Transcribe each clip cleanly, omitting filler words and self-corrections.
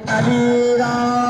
علی را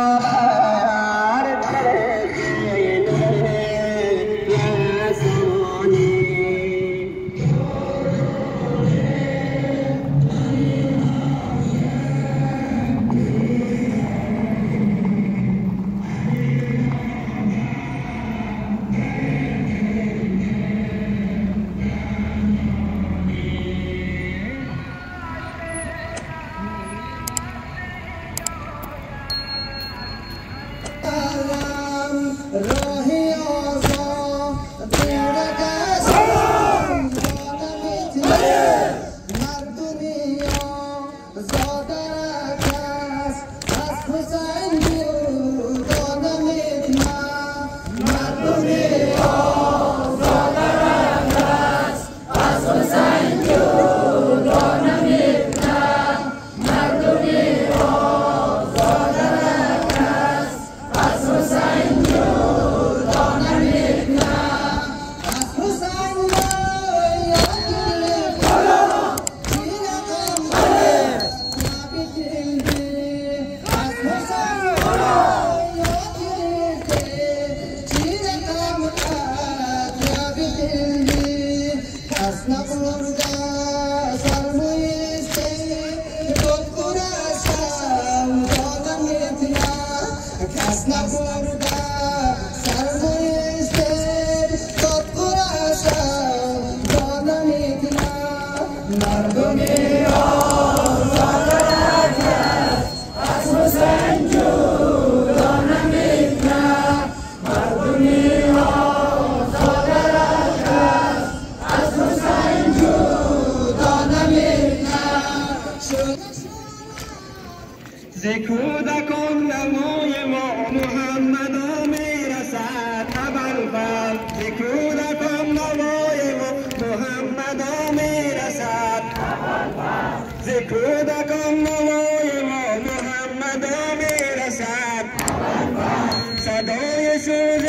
کودکان نمای ما محمد میرسد ابوالفضل ز کودکان نمای ما محمد میرسد ابوالفضل ز کودکان نمای ما محمد میرسد ابوالفضل صدای سوز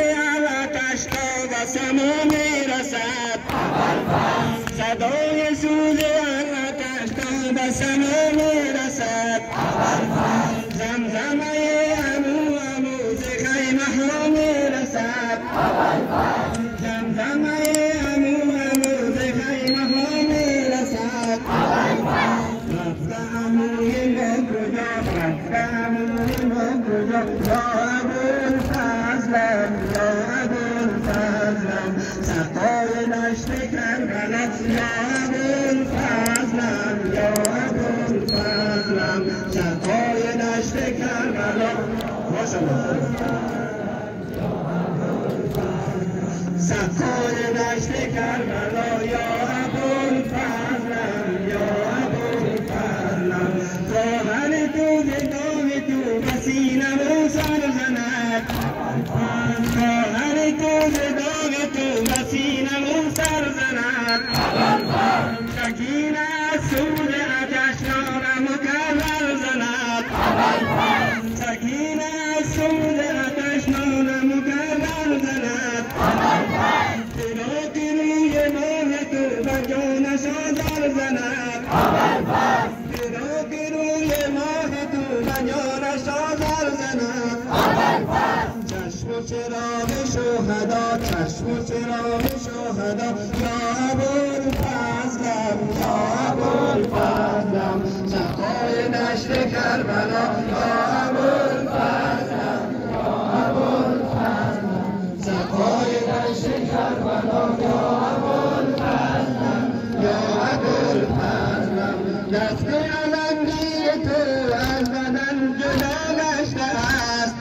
آتش تا به سما میرسد ابوالفضل صدای سوز آتش تا به سما میرسد ابوالفضل زمزمه امو ز خیمه ها میرسد ابوالفضل زمزمه امو ز خیمه ها میرسد ابوالفضل رفته عموی ما کجا رفته عموی ما کجا یا ابوالفضلم یا ابوالفضلم سقای دشت کربلا یا ابوالفضلم یا ابوالفضلم سقای دشت کربلا سقای دشت کربلا یا ابوالفضلم یا ابوالفضلم خواهر تو ز داغ تو به سینه‌مو سر زند خواهر تو ز داغ تو به سینه‌مو سر زند سکینه از سوز آتش نارم مکرر زند سکینه از سوز آتش نارم مکرر زند دلا که روی ماه تو به جانش آذر زند دلا که روی ماه تو به جانش آذر زند چشم و چراغ شهدا چشم و چراغ شهدا یا ابوالفضلم یا ابوالفضلم سقای دشت کربلا یا ابوالفضلم یا ابوالفضلم سقای دشت کربلا یا ابوالفضلم یا ابوالفضلم دست علمگیر تو از بدن جدا گشته است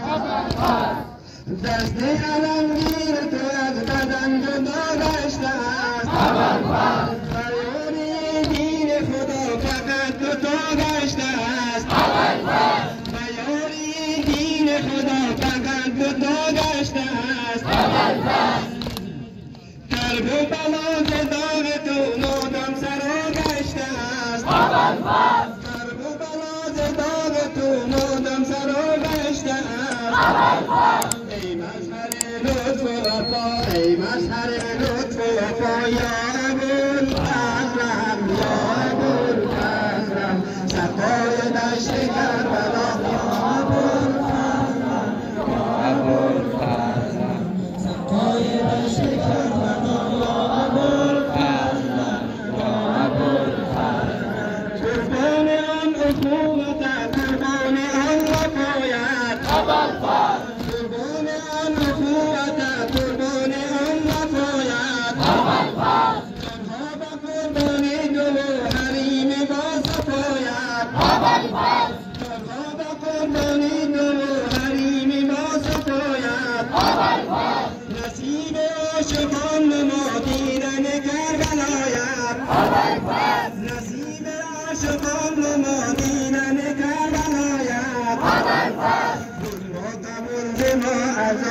دست علمگیر تو از بدن جدا گشته است بیانی دین خدا فقط دو تا گشته است بیانی دین خدا فقط دو تا گشته است کرب و بلا ز داغ تو مادام سرا گشته است کرب و بلا ز داغ تو مادام سرا گشته است ای مظهر لطف و وفا ای مظهر لطف و وفا یا ابوالفضلم یا ابوالفضلم سقای دشت کربلا از